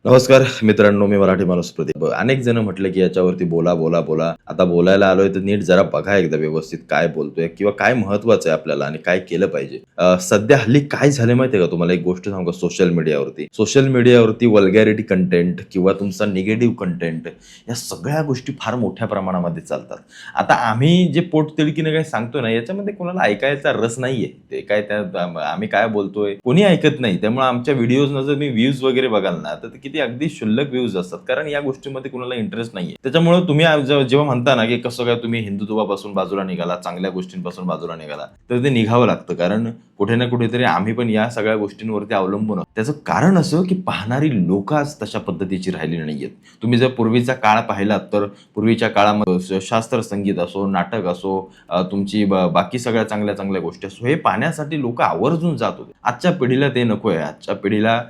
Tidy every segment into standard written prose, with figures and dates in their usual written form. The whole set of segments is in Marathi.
नमस्कार मित्रांनो, मी मराठी माणूस प्रदीप. अनेक जण म्हटले की याच्यावरती बोला बोला बोला. आता बोलायला आलोय तर नीट जरा बघा एकदा व्यवस्थित काय बोलतोय किंवा काय महत्वाचं आहे आपल्याला आणि काय केलं पाहिजे. सध्या हल्ली काय झालं माहितीये का तुम्हाला? एक गोष्ट सांगू का? सोशल मीडियावरती वल्गॅरिटी कंटेंट किंवा तुमचा निगेटिव्ह कंटेंट या सगळ्या गोष्टी फार मोठ्या प्रमाणामध्ये चालतात. आता आम्ही जे पोटतिडकीने काही सांगतो ना, याच्यामध्ये कोणाला ऐकायचा रस नाहीये. ते काय त्या आम्ही काय बोलतोय कोणी ऐकत नाही. त्यामुळे आमच्या व्हिडिओजना जर मी व्ह्यूज वगैरे बघाल ना, तर ते किती अगदी क्षुल्लक व्ह्यूज असतात, कारण या गोष्टीमध्ये कुणाला इंटरेस्ट नाहीये. त्याच्यामुळे तुम्ही जेव्हा म्हणता ना की कसं काय तुम्ही हिंदुत्वापासून बाजूला निघाला, चांगल्या गोष्टींपासून बाजूला निघाला, तर ते निघावं लागतं. कारण कुठे ना कुठेतरी आम्ही पण या सगळ्या गोष्टींवरती अवलंबून आहोत. त्याचं कारण असं की पाहणारी लोक आज तशा पद्धतीची राहिली नाहीयेत. तुम्ही जर पूर्वीचा काळ पाहिलात तर पूर्वीच्या काळामध्ये शास्त्र संगीत असो, नाटक असो, तुमची बाकी सगळ्या चांगल्या चांगल्या गोष्टी असो, हे पाहण्यासाठी लोक आवर्जून जात होते. आजच्या पिढीला ते नकोय. आजच्या पिढीला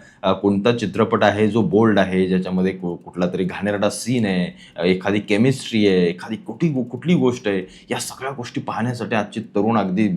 कोणता चित्रपट आहे जो बोल्ड आहे, ज्याच्यामध्ये कुठला तरी घाणेरडा सीन आहे, एखादी केमिस्ट्री आहे, एखादी कुठली गोष्ट आहे, या सगळ्या गोष्टी पाहण्यासाठी आजची तरुण अगदी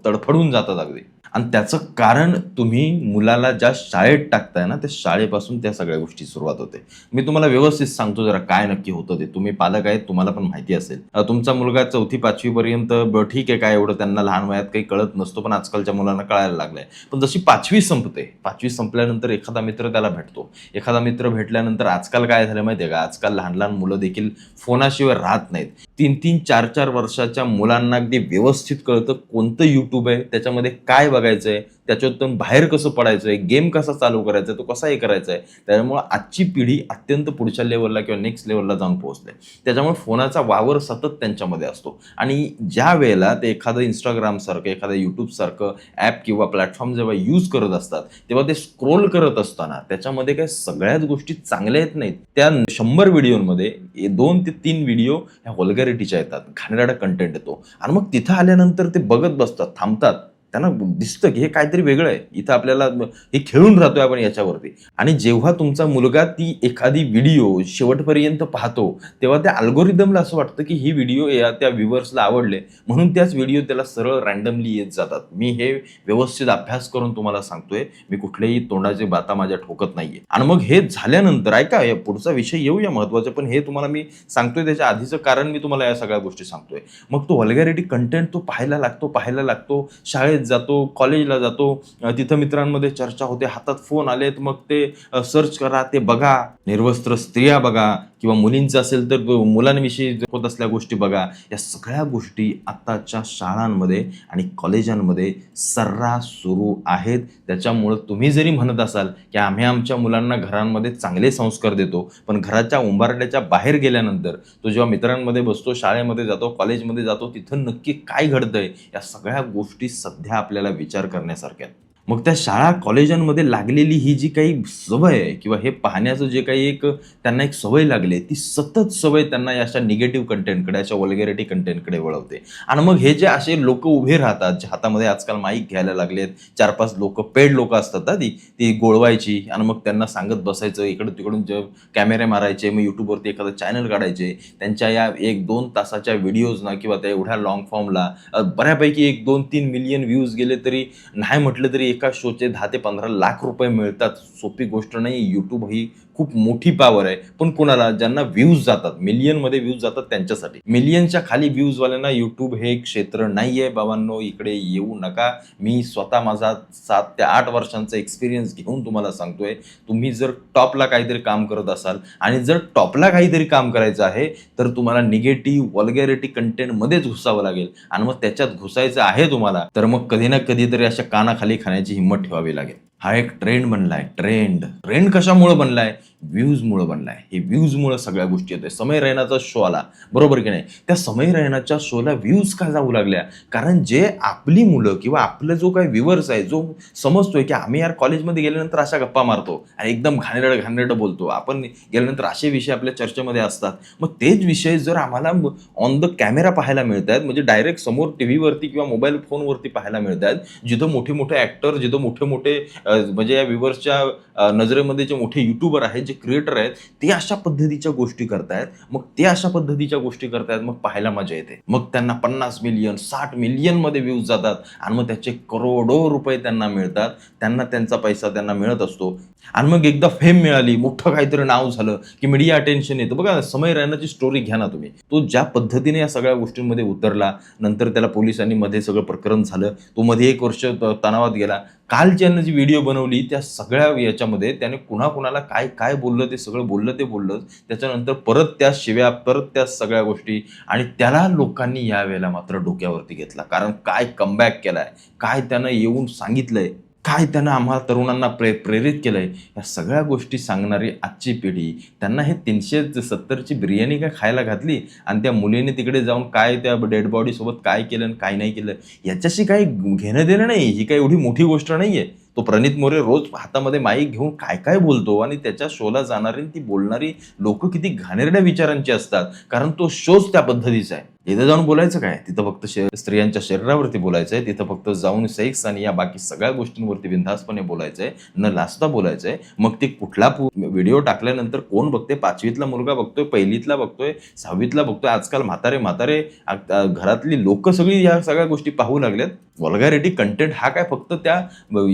तडफडून जातात अगदी. आणि त्याचं कारण तुम्ही मुलाला ज्या शाळेत टाकताय ना, त्या शाळेपासून त्या सगळ्या गोष्टी सुरुवात होते. मी तुम्हाला व्यवस्थित सांगतो जरा काय नक्की होतं ते. तुम्ही पालक आहेत, तुम्हाला पण माहिती असेल. तुमचा मुलगा 4थी-5वी पर्यंत ठीक आहे, काय एवढं त्यांना लहान वयात काही कळत नसतो, पण आजकालच्या मुलांना कळायला लागलंय. पण जशी 5वी संपते, 5वी संपल्यानंतर एखादा मित्र त्याला भेटतो. एखादा मित्र भेटल्यानंतर आजकाल काय झालं माहितीये का? आजकाल लहान लहान मुलं देखील फोनाशिवाय राहत नाहीत. 3-3, 4-4 वर्षाच्या मुलांना अगदी व्यवस्थित कळतं कोणतं युट्यूब आहे, त्याच्यामध्ये काय बघायचंय, त्याच्यातून बाहेर कसं पडायचंय, गेम कसा चालू करायचा, तो कसा हे करायचा आहे. त्यामुळे आजची पिढी अत्यंत पुढच्या लेवलला किंवा नेक्स्ट लेवलला जाऊन पोहोचते. त्याच्यामुळे फोनाचा वावर सतत त्यांच्यामध्ये असतो. आणि ज्या वेळेला ते एखादं इंस्टाग्राम सारखं, एखादं युट्यूब सारखं ॲप किंवा प्लॅटफॉर्म जेव्हा यूज करत असतात, तेव्हा ते स्क्रोल करत असताना त्याच्यामध्ये काही सगळ्याच गोष्टी चांगल्या येत नाहीत. त्या 100 व्हिडिओमध्ये 2 ते 3 व्हिडिओ ह्या वल्गॅरिटीच्या येतात, घाणेरडा कंटेंट येतो. आणि मग तिथं आल्यानंतर ते बघत बसतात, थांबतात. त्यांना दिसतं की हे काहीतरी वेगळं आहे. इथं आपल्याला हे खेळून राहतोय आपण याच्यावरती. आणि जेव्हा तुमचा मुलगा ती एखादी व्हिडिओ शेवटपर्यंत पाहतो, तेव्हा त्या अल्गोरिदमला असं वाटतं की ही व्हिडिओ त्या व्ह्यूअर्सला आवडले, म्हणून त्याच व्हिडिओ त्याला सरळ रँडमली येत जातात. मी हे व्यवस्थित अभ्यास करून तुम्हाला सांगतोय. मी कुठल्याही तोंडाचे बाता माझ्या ठोकत नाहीये. आणि मग हे झाल्यानंतर ऐका, या पुढचा विषय येऊया महत्वाचा, पण हे तुम्हाला मी सांगतोय त्याच्या आधीचं कारण मी तुम्हाला या सगळ्या गोष्टी सांगतोय. मग तो वल्गॅरिटी कंटेंट तो पाहायला लागतो. शाळेत जातो, कॉलेजला जातो, तिथं मित्रांमध्ये चर्चा होते, हातात फोन आलेत, मग ते सर्च करा, ते बघा. निर्वस्त्र स्त्रिया बघा किंवा मुलींचं असेल तर मुलांविषयी होत असलेल्या गोष्टी बघा. या सगळ्या गोष्टी आताच्या शाळांमध्ये आणि कॉलेजांमध्ये सर्रास सुरू आहेत. त्याच्यामुळं तुम्ही जरी म्हणत असाल की आम्ही आमच्या मुलांना घरांमध्ये चांगले संस्कार देतो, पण घराच्या उंबरठ्याच्या बाहेर गेल्यानंतर तो जेव्हा मित्रांमध्ये बसतो, शाळेमध्ये जातो, कॉलेजमध्ये जातो, तिथं नक्की काय घडतंय, या सगळ्या गोष्टी सध्या आपल्याला विचार करण्यासारख्या आहेत. मग त्या शाळा कॉलेजांमध्ये लागलेली ही जी काही सवय आहे किंवा हे पाहण्याचं जे काही त्यांना एक सवय लागली, ती सतत सवय त्यांना या अशा निगेटिव्ह कंटेंटकडे, अशा वल्गॅरिटी कंटेंटकडे वळवते. आणि मग हे जे असे लोक उभे राहतात, जे हातामध्ये आजकाल माईक घ्यायला लागलेत, 4-5 लोक, पेड लोक असतात ना, ती गोळवायची आणि मग त्यांना सांगत बसायचं, इकडं तिकडून जे कॅमेरे मारायचे, मग युट्यूबवरती एखादं चॅनल काढायचे. त्यांच्या या 1-2 तासाच्या व्हिडिओजना किंवा त्या एवढ्या लॉंग फॉर्मला बऱ्यापैकी 1-2-3 मिलियन व्ह्यूज गेले तरी, नाही म्हटलं तरी एका शोचे 10 ते 15 लाख रुपये मिळतात. सोपी गोष्ट नाही. युट्यूब ही खूप मोठी पॉवर आहे. पण कोणाला? ज्यांना व्ह्यूज जातात, मिलियनमध्ये व्ह्यूज जातात त्यांच्यासाठी. मिलियनच्या खाली व्ह्यूजवाल्यांना युट्यूब हे क्षेत्र नाहीये बाबांनो, इकडे येऊ नका. मी स्वतः माझा 7 ते 8 वर्षांचा एक्सपिरियन्स घेऊन तुम्हाला सांगतोय. तुम्ही जर टॉपला काहीतरी काम करत असाल आणि जर टॉपला काहीतरी काम करायचं आहे, तर तुम्हाला निगेटिव्ह वल्गॅरिटी कंटेंटमध्येच घुसावं लागेल. आणि मग त्याच्यात घुसायचं आहे तुम्हाला, तर मग कधी ना कधीतरी अशा कानाखाली खाण्याची हिंमत ठेवावी लागेल. हा एक ट्रेंड बनलाय. ट्रेंड कशामुळे बनलाय? व्ह्यूजमुळे बनलाय. हे व्ह्यूजमुळे सगळ्या गोष्टी येतोय. समय रैनाचा शो आला, बरोबर की नाही? त्या समय रैनाच्या शोला व्ह्यूज का जाऊ लागल्या? कारण जे आपली मुलं किंवा आपलं जो काही व्ह्यूअर्स आहे, जो समजतोय की आम्ही यार कॉलेजमध्ये गेल्यानंतर अशा गप्पा मारतो आणि एकदम घाणेरडं बोलतो, आपण गेल्यानंतर असे विषय आपल्या चर्चेमध्ये असतात. मग तेच विषय जर आम्हाला ऑन द कॅमेरा पाहायला मिळत आहेत, म्हणजे डायरेक्ट समोर टीव्हीवरती किंवा मोबाईल फोनवरती पाहायला मिळत आहेत, जिथं मोठे मोठे ऍक्टर, जिथं मोठे मोठे म्हणजे या व्ह्यूअर्सच्या नजरेमध्ये जे मोठे युट्यूबर आहेत, जे क्रिएटर आहेत, ते अशा पद्धतीच्या गोष्टी करतायत. मग ते अशा पद्धतीच्या गोष्टी करतायत, मग पाहायला मजा येते. मग त्यांना 50 मिलियन 60 मिलियन मध्ये व्ह्यूज जातात आणि मग त्याचे करोडो रुपये त्यांना मिळतात. त्यांना त्यांचा पैसा त्यांना मिळत असतो. आणि मग एकदा फेम मिळाली, मोठं काहीतरी नाव झालं, की मीडिया अटेन्शन येतं. बघा समय रैनाची स्टोरी घ्या ना तुम्ही. तो ज्या पद्धतीने या सगळ्या गोष्टींमध्ये उतरला, नंतर त्याला पोलिसांनी मध्ये सगळं प्रकरण झालं. तो मध्ये 1 वर्ष तणावात गेला. काल ज्यानं जी व्हिडिओ बनवली त्या सगळ्या याच्यामध्ये त्याने कुणाकुणाला काय काय बोललं ते सगळं बोललं ते बोललंच. त्याच्यानंतर परत त्या शिव्या, परत त्या सगळ्या गोष्टी आणि त्याला लोकांनी यावेळेला मात्र डोक्यावरती घेतला. कारण काय कमबॅक केलाय, काय त्यानं येऊन सांगितलंय, काय त्यानं आम्हा तरुणांना प्रेरित केलंय, या सगळ्या गोष्टी सांगणारी आजची पिढी. त्यांना हे 370ची बिर्याणी काय खायला घातली आणि त्या मुलीने तिकडे जाऊन काय त्या डेड बॉडी सोबत काय केलं आणि काय नाही केलं याच्याशी काही घेणं देणं नाही. ही काही एवढी मोठी गोष्ट नाहीये. तो प्रणित मोरे रोज हातामध्ये माईक घेऊन काय काय बोलतो आणि त्याच्या शोला जाणारी ती बोलणारी लोक किती घाणेरड्या विचारांची असतात, कारण तो शोच त्या पद्धतीचा आहे. इथं जाऊन बोलायचं काय, तिथं फक्त स्त्रियांच्या शरीरावरती बोलायचंय, तिथं फक्त जाऊन सेक्स आणि या बाकी सगळ्या गोष्टींवरती बिनधास्तपणे बोलायचंय, न लाजता बोलायचंय. मग ते कुठला व्हिडिओ टाकल्यानंतर कोण बघते, 5वीतला मुलगा बघतोय, 1लीतला बघतोय, 6वीतला बघतोय. आजकाल म्हातारे म्हातारे घरातली लोक सगळी या सगळ्या गोष्टी पाहू लागल्यात. वल्गॅरिटी कंटेंट हा काय फक्त त्या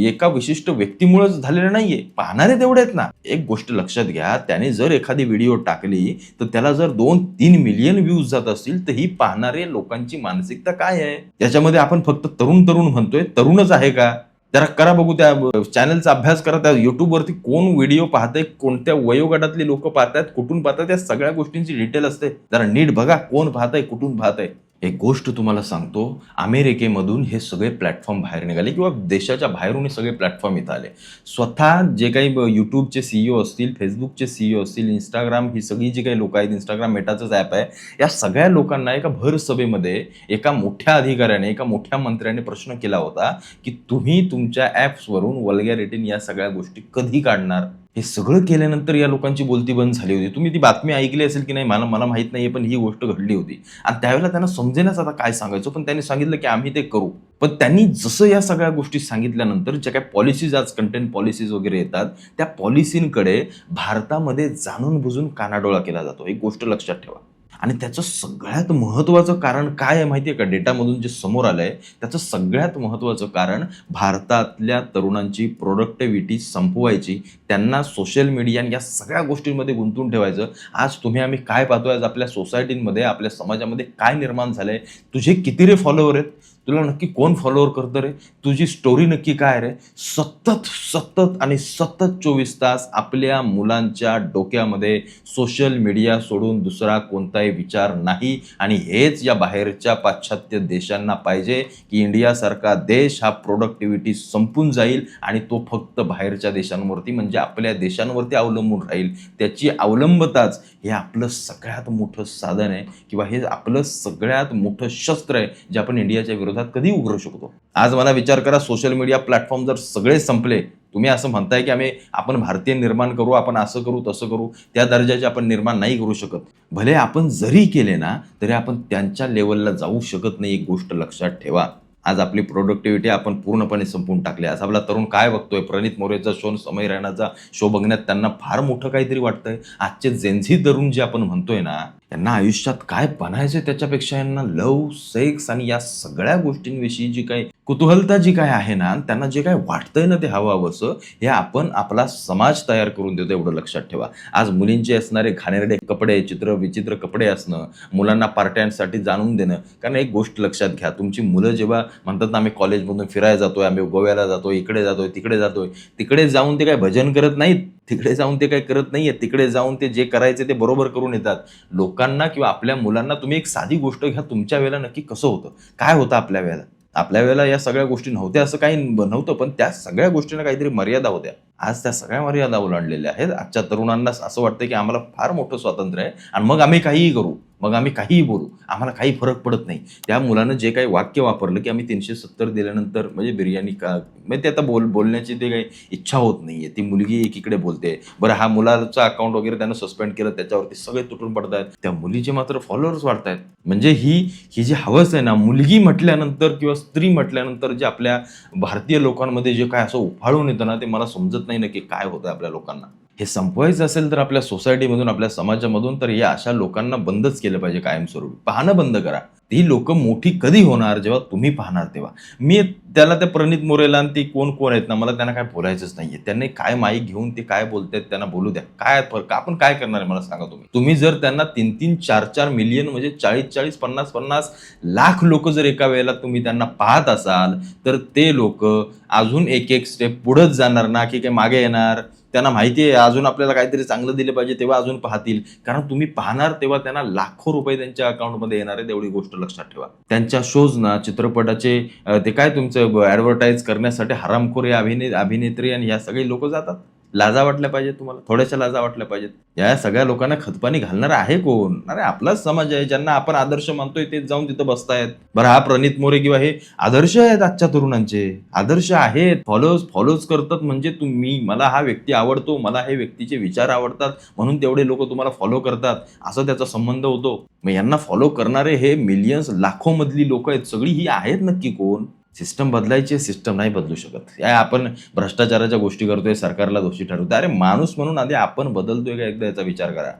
एका विशिष्ट व्यक्तीमुळेच झालेला नाहीये, पाहणारे तेवढे आहेत ना. एक गोष्ट लक्षात घ्या, त्याने जर एखादी व्हिडिओ टाकली तर त्याला जर 2-3 मिलियन व्ह्यूज जात असतील तर ही पाहणारे लोकांची मानसिकता काय आहे. त्याच्यामध्ये आपण फक्त तरुण तरुण म्हणतोय, तरुणच आहे का? जरा करा बघू, त्या चॅनलचा अभ्यास करा. त्या युट्यूबवरती कोण व्हिडिओ पाहतंय, कोणत्या वयोगटातली लोक पाहतात, कुठून पाहतात, या सगळ्या गोष्टींची डिटेल असते. जरा नीट बघा कोण पाहतंय, कुठून पाहतंय. एक गोष्ट तुम्हाला सांगतो, अमेरिकेमधून हे सगळे प्लॅटफॉर्म बाहेर निघाले किंवा देशाच्या बाहेरून हे सगळे प्लॅटफॉर्म इथं आले. स्वतः जे काही यूट्यूबचे सीईओ असतील, फेसबुकचे सीईओ असतील, इंस्टाग्राम, ही सगळी जी काही लोक आहेत, इंस्टाग्राम मेटाचंच ॲप आहे, या सगळ्या लोकांना एका भर सभेमध्ये एका मोठ्या अधिकाऱ्याने, एका मोठ्या मंत्र्याने प्रश्न केला होता की तुम्ही तुमच्या ॲप्सवरून वल्गॅरिटी या सगळ्या गोष्टी कधी काढणार. हे सगळं केल्यानंतर या लोकांची बोलती बंद झाली होती. तुम्ही ती बातमी ऐकली असेल की नाही मला माहित नाहीये, पण ही गोष्ट घडली होती. आणि त्यावेळेला त्यांना समजेनाच आता काय सांगायचं, पण त्यांनी सांगितलं की आम्ही ते करू. पण त्यांनी जसं या सगळ्या गोष्टी सांगितल्यानंतर ज्या काही पॉलिसीज, आज कंटेंट पॉलिसीज वगैरे येतात, त्या पॉलिसींकडे भारतामध्ये जाणून बुजून कानाडोळा केला जातो. एक गोष्ट लक्षात ठेवा. आणि त्याचं सगळ्यात महत्त्वाचं कारण काय आहे माहिती आहे का? डेटामधून जे समोर आलंय त्याचं सगळ्यात महत्त्वाचं कारण भारतातल्या तरुणांची प्रोडक्टिव्हिटी संपवायची, त्यांना सोशल मीडिया या सगळ्या गोष्टींमध्ये गुंतवून ठेवायचं. आज तुम्ही आम्ही काय पाहतोय, आज आपल्या सोसायटीमध्ये, आपल्या समाजामध्ये काय निर्माण झालंय, तुझे किती रे फॉलोअर आहेत, तुला नक्की कोण फॉलोअर करतं रे, तुझी स्टोरी नक्की काय रे. सतत सतत आणि सतत 24 तास आपल्या मुलांच्या डोक्यामध्ये सोशल मीडिया सोडून दुसरा कोणताही विचार नाही. आणि हेच या बाहेरच्या पाश्चात्य देशांना पाहिजे की इंडियासारखा देश हा प्रोडक्टिव्हिटी संपून जाईल आणि तो फक्त बाहेरच्या देशांवरती म्हणजे आपल्या देशांवरती अवलंबून राहील. त्याची अवलंबताच हे आपलं सगळ्यात मोठं साधन आहे किंवा हे आपलं सगळ्यात मोठं शस्त्र आहे जे आपण इंडियाच्या विरोधात कधी उघडू शकतो. आज मला विचार करा, सोशल मीडिया प्लॅटफॉर्म जर सगळे संपले, तुम्ही असं म्हणताय की आपण भारतीय निर्माण करू, आपण असं करू तसं करू, त्या दर्जाचे आपण निर्माण नाही करू शकत. भले आपण जरी केले ना तरी आपण त्यांच्या लेवलला जाऊ शकत नाही. एक गोष्ट लक्षात ठेवा, आज आपली प्रोडक्टिव्हिटी आपण पूर्णपणे संपून टाकली. आज आपला तरुण काय बघतोय, प्रणित मोरेचा शो, समय रैनाचा शो बघण्यात त्यांना फार मोठं काहीतरी वाटतंय. आजचे जेन्झी तरुण जे आपण म्हणतोय ना, त्यांना आयुष्यात काय बनायचं त्याच्यापेक्षा यांना लव, सेक्स आणि या सगळ्या गोष्टींविषयी जी काही कुतूहलता जी काय आहे ना, त्यांना जे काय वाटतंय ना ते हवंसं, हे आपण आपला समाज तयार करून देतो. एवढं लक्षात ठेवा. आज मुलींचे असणारे घाणेरडे कपडे, चित्र विचित्र कपडे असणं, मुलांना पार्ट्यांसाठी जाणून देणं. कारण एक गोष्ट लक्षात घ्या, तुमची मुलं जेव्हा म्हणतात ना आम्ही कॉलेजमधून फिरायला जातोय, आम्ही गोव्याला जातोय, इकडे जातोय, तिकडे जातोय, तिकडे जाऊन ते काय भजन करत नाहीत, तिकडे जाऊन ते काय करत नाहीये, तिकडे जाऊन ते जे करायचे ते बरोबर करून येतात. लोकांना किंवा आपल्या मुलांना तुम्ही एक साधी गोष्ट घ्या, तुमच्या वेळेला नक्की कसं होतं, काय होतं आपल्या वेळेला. आपल्या वेळेला या सगळ्या गोष्टी नव्हत्या असं काही नव्हतं, पण त्या सगळ्या गोष्टींना काहीतरी मर्यादा होत्या. आज त्या सगळ्या मर्यादा ओलांडलेल्या आहेत. आजच्या तरुणांना असं वाटतं की आम्हाला फार मोठं स्वातंत्र्य आहे आणि मग आम्ही काहीही करू, मग आम्ही काहीही बोलू, आम्हाला काही फरक पडत नाही. त्या मुलानं जे काही वाक्य वापरलं की आम्ही 370 दिल्यानंतर म्हणजे बिर्याणी का, म्हणजे ते आता बोलण्याची ते काही इच्छा होत नाहीये. ती मुलगी एकीकडे बोलते, बरं हा मुलाचा अकाउंट वगैरे त्यानं सस्पेंड केलं, त्याच्यावरती सगळे तुटून पडतायत, त्या मुलीचे मात्र फॉलोअर्स वाढतायत. म्हणजे ही जी हवस आहे ना, मुलगी म्हटल्यानंतर किंवा स्त्री म्हटल्यानंतर जे आपल्या भारतीय लोकांमध्ये जे काय असं उफाळून येतं ना, ते मला समजत नाही नक्की काय होतं आपल्या लोकांना. हे संपवायचं असेल तर आपल्या सोसायटीमधून, आपल्या समाजामधून, तर या अशा लोकांना बंदच केलं पाहिजे कायमस्वरूपी. पाहणं बंद करा. ती लोक मोठी कधी होणार जेव्हा तुम्ही पाहणार तेव्हा. मी त्याला त्या प्रणित मोरेला आणि ती कोण कोण आहेत ना, मला त्यांना काय बोलायचंच नाहीये. त्यांनी काय माईक घेऊन ते काय बोलतायत त्यांना बोलू द्या. काय फरक, आपण काय करणार आहे मला सांगा तुम्ही. तुम्ही जर त्यांना 3-3, 4-4 मिलियन म्हणजे 40-40, 50-50 लाख लोक जर एका वेळेला तुम्ही त्यांना पाहत असाल, तर ते लोक अजून एक स्टेप पुढेच जाणार ना, की काय मागे येणार. त्यांना माहिती आहे अजून आपल्याला काहीतरी चांगलं दिलं पाहिजे तेव्हा अजून पाहतील. कारण तुम्ही पाहणार तेव्हा त्यांना लाखो रुपये त्यांच्या अकाउंटमध्ये येणार आहेत, एवढी गोष्ट लक्षात ठेवा. त्यांच्या शोज ना, चित्रपटाचे ते काय तुमचं ॲडव्हर्टाईज करण्यासाठी हरामखोर या अभिनेत्री आणि ह्या सगळे लोक जातात. लाजा वाटल्या पाहिजेत तुम्हाला, थोड्याशा लाजा वाटल्या पाहिजेत. या सगळ्या लोकांना खतपाणी घालणारा आहे कोण? अरे आपलाच समाज आहे, ज्यांना आपण आदर्श मानतोय तेच जाऊन तिथं बसतायत. बरं, हा प्रणित मोरे किंवा हे आदर्श आहेत आजच्या तरुणांचे, आदर्श आहेत. फॉलोज करतात म्हणजे तुम्ही, मला हा व्यक्ती आवडतो, मला हे व्यक्तीचे विचार आवडतात म्हणून तेवढे लोक तुम्हाला फॉलो करतात, असं त्याचा संबंध होतो. मग यांना फॉलो करणारे हे मिलियन्स, लाखो मधली लोक आहेत, सगळी ही आहेत नक्की कोण? सिस्टम बदलायची, सिस्टम नाही बदलू शकत. या आपण भ्रष्टाचाराच्या गोष्टी करतोय, सरकारला दोषी ठरवतोय. अरे माणूस म्हणून आधी आपण बदलतोय का एकदा याचा विचार करा.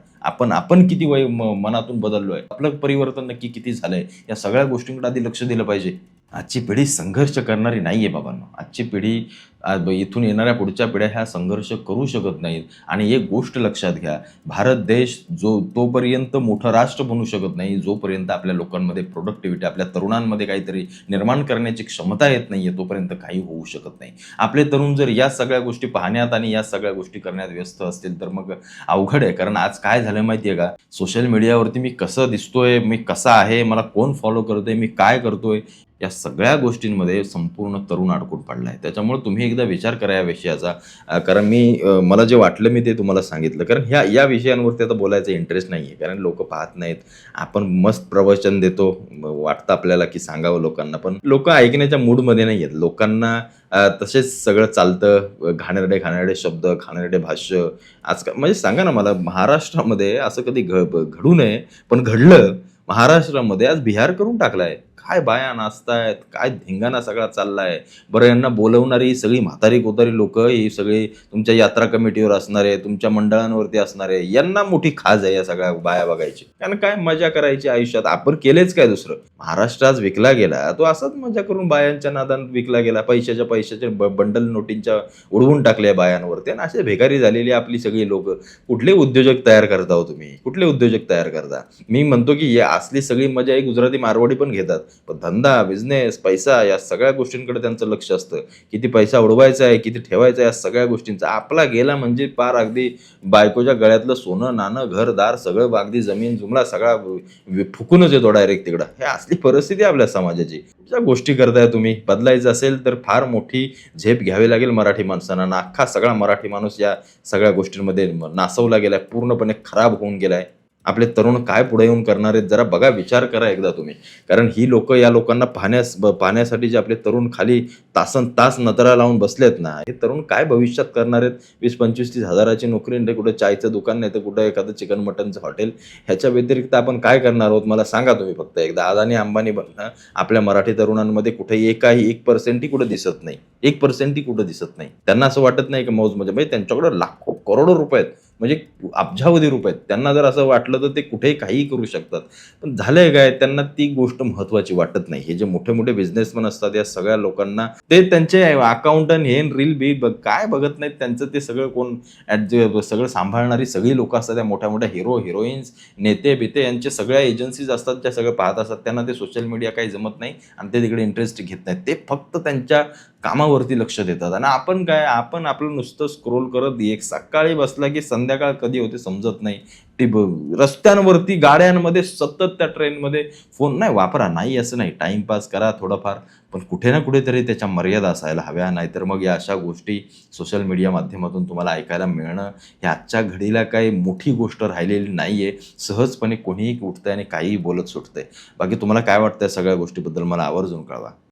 आपण किती मनातून बदललोय, आपलं परिवर्तन नक्की किती झालंय, या सगळ्या गोष्टींकडे आधी लक्ष दिलं पाहिजे. आजची पिढी संघर्ष करणारी नाहीये बाबांनो. आजची पिढी इथून येणाऱ्या पुढच्या पिढ्या ह्या संघर्ष करू शकत नाहीत. आणि एक गोष्ट लक्षात घ्या, भारत देश तोपर्यंत मोठं राष्ट्र बनू शकत नाही जोपर्यंत आपल्या लोकांमध्ये प्रोडक्टिव्हिटी, आपल्या तरुणांमध्ये काहीतरी निर्माण करण्याची क्षमता येत नाहीये, तोपर्यंत काही होऊ शकत नाही. आपले तरुण जर या सगळ्या गोष्टी पाहण्यात आणि या सगळ्या गोष्टी करण्यात व्यस्त असतील तर मग अवघड आहे. कारण आज काय झालं माहितीये का, सोशल मीडियावरती मी कसं दिसतोय, मी कसा आहे, मला कोण फॉलो करतोय, मी काय करतोय, या सगळ्या गोष्टींमध्ये संपूर्ण तरुण अडकून पडलाय. त्याच्यामुळे तुम्ही एकदा विचार करा या विषयाचा. कारण मला जे वाटलं मी ते तुम्हाला सांगितलं. कारण या विषयांवरती आता बोलायचा इंटरेस्ट नाहीये, कारण लोक पाहत नाहीत. आपण मस्त प्रवचन देतो, वाटतं आपल्याला की सांगावं लोकांना, पण लोक ऐकण्याच्या मूडमध्ये नाही आहेत. लोकांना तसेच सगळं चालतं, घाणेरडे शब्द, घाणेरडे भाष्य. आजकाल म्हणजे सांगा ना मला, महाराष्ट्रामध्ये असं कधी घडू नये, पण घडलं. महाराष्ट्रामध्ये आज बिहार करून टाकलाय. काय बाया नाचतायत, काय धिंगाणा सगळा चाललाय. बरं, यांना बोलवणारी सगळी म्हातारी कोतारी लोक, ही सगळी तुमच्या यात्रा कमिटीवर असणारे, तुमच्या मंडळांवरती असणारे, यांना मोठी खाज आहे या सगळ्या बाया बघायची. कारण काय मजा करायची आयुष्यात, आपण केलेच काय दुसरं. महाराष्ट्र आज विकला गेला, तो असाच मजा करून बायांच्या नादात विकला गेला. पैशाच्या बंडल नोटींच्या उडवून टाकल्या बायांवरती. आणि असे भिकारी झालेली आपली सगळी लोक. कुठले उद्योजक तयार करता हो तुम्ही, कुठले उद्योजक तयार करता? मी म्हणतो की या असली सगळी मजा ही गुजराती मारवाडी पण घेतात, पण धंदा, बिझनेस, पैसा, या सगळ्या गोष्टींकडे त्यांचं लक्ष असतं. किती पैसा उडवायचा आहे, किती ठेवायचा आहे, या सगळ्या गोष्टींचा. आपला गेला म्हणजे पार अगदी बायकोच्या गळ्यातलं सोनं नाणं, घरदार सगळं, अगदी जमीन जुमला सगळा फुकूनच येतो डायरेक्ट तिकडं. हे असली परिस्थिती आपल्या समाजाची. ज्या गोष्टी करताय तुम्ही, बदलायचं असेल तर फार मोठी झेप घ्यावी लागेल मराठी माणसांना. अख्खा सगळा मराठी माणूस या सगळ्या गोष्टींमध्ये नासवला गेलाय, पूर्णपणे खराब होऊन गेलाय. आपले तरुण काय पुढे येऊन करणार आहेत, जरा बघा, विचार करा एकदा तुम्ही. कारण ही लोक, या लोकांना पाहण्यासाठी जे आपले तरुण खाली तासन तास नजरा लावून बसलेत ना, हे तरुण काय भविष्यात करणार आहेत? 20-25-30 हजाराची नोकरी नाही, कुठं चायचं दुकान नाही तर कुठं एखादं चिकन मटनचं हॉटेल. ह्याच्या व्यतिरिक्त आपण काय करणार आहोत मला सांगा तुम्ही फक्त एकदा. अदानी अंबानी बनणं आपल्या मराठी तरुणांमध्ये कुठेही 1% कुठं दिसत नाही. 1% कुठं दिसत नाही. त्यांना असं वाटत नाही की मौज मजा, म्हणजे त्यांच्याकडे लाखो करोडो रुपये आहेत, म्हणजे अब्जावधी रुपये आहेत. त्यांना जर असं वाटलं तर ते कुठेही काहीही करू शकतात. पण झालंय काय, त्यांना ती गोष्ट महत्वाची वाटत नाही. हे जे मोठे मोठे बिझनेसमॅन असतात, या सगळ्या लोकांना ते त्यांचे अकाउंट हे रील बी काय बघत नाहीत. त्यांचं ते सगळं कोण सगळं सांभाळणारी सगळी लोक असतात, त्या मोठ्या मोठ्या हिरोईन्स, नेते बिते, यांचे सगळ्या एजन्सीज असतात ज्या सगळं पाहत असतात. त्यांना ते सोशल मीडिया काही जमत नाही आणि ते तिकडे इंटरेस्ट घेत नाहीत. ते फक्त त्यांच्या कामावरती लक्ष देतात. आणि आपण काय, आपण आपलं नुसतं स्क्रोल करत, एक सकाळी बसला की संध्याकाळ कधी होते समजत नाही. रस्त्यांवरती, गाड्यांमध्ये सतत त्या ट्रेनमध्ये फोन नाही वापरा, नाही असं नाही, टाइमपास करा थोडंफार, पण कुठे ना कुठेतरी त्याच्या मर्यादा असायला हव्या. नाहीतर मग या अशा गोष्टी सोशल मीडिया माध्यमातून तुम्हाला ऐकायला मिळणं हे आजच्या घडीला काही मोठी गोष्ट राहिलेली नाहीये. सहजपणे कोणीही उठतंय आणि काहीही बोलत सुटतंय. बाकी तुम्हाला काय वाटतंय सगळ्या गोष्टीबद्दल मला आवर्जून कळवा.